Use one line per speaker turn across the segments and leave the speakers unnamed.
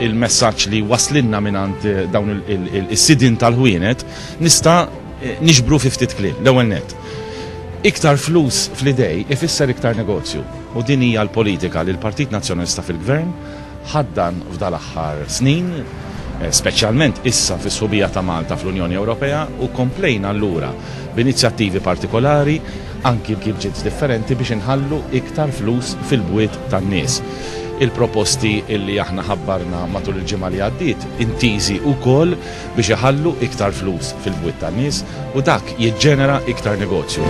il-messaġġ li waslinna minant dawn is-sidin tal-ħwienet nista' niġbru fi ftit kliem. L-ewwel nett. Iktar flus fl-idej ifisser iktar negozju. U din hija l-politika li l-Partit Nazzjonalista fil-Gvern ħaddan f'dal-aħħar snin, speċjalment issa fis-subija ta' Malta fl-Unjoni Ewropea, u komplejna allura b'inizjattivi partikolari anki b'kibġiet differenti biex inħallu iktar flus fil-bwiet tan-nies. Il-proposti illi aħna ħabbarna matul il-ġimgħa li għaddiet intiżi wkoll biex iħallu iktar flus fil-bwiet tan-nies u dak jiġġenera iktar negozju.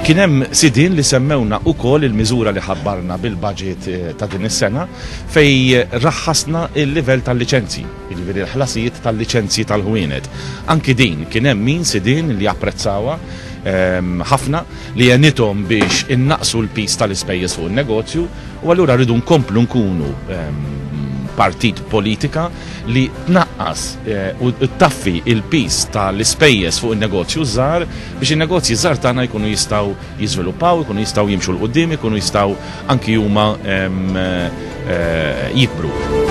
Kien hemm sidin li semmewna wkoll il-miżura li ħabbarna bil-budget ta' din is-sena fej raħħasna il-livell tal-liċenzji, jiġifieri l-ħlasijiet tal-liċenzji tal-ħwienet. Anki din kien hemm min sidin li apprezzawha ħafna li jenithom biex innaqsu l-pis tal-ispejjeż fuq il-negozju u allura rridu nkomplu nkunu partit politika li tnaqqas u taffi il-pis tal-ispejjeż fuq il-negozju żgħar biex in-negozji żgħar tagħna jkunu jistgħu jiżviluppaw, jkunu jistgħu jimxu l-qudiem, jkunu jistgħu anki huma jikbru.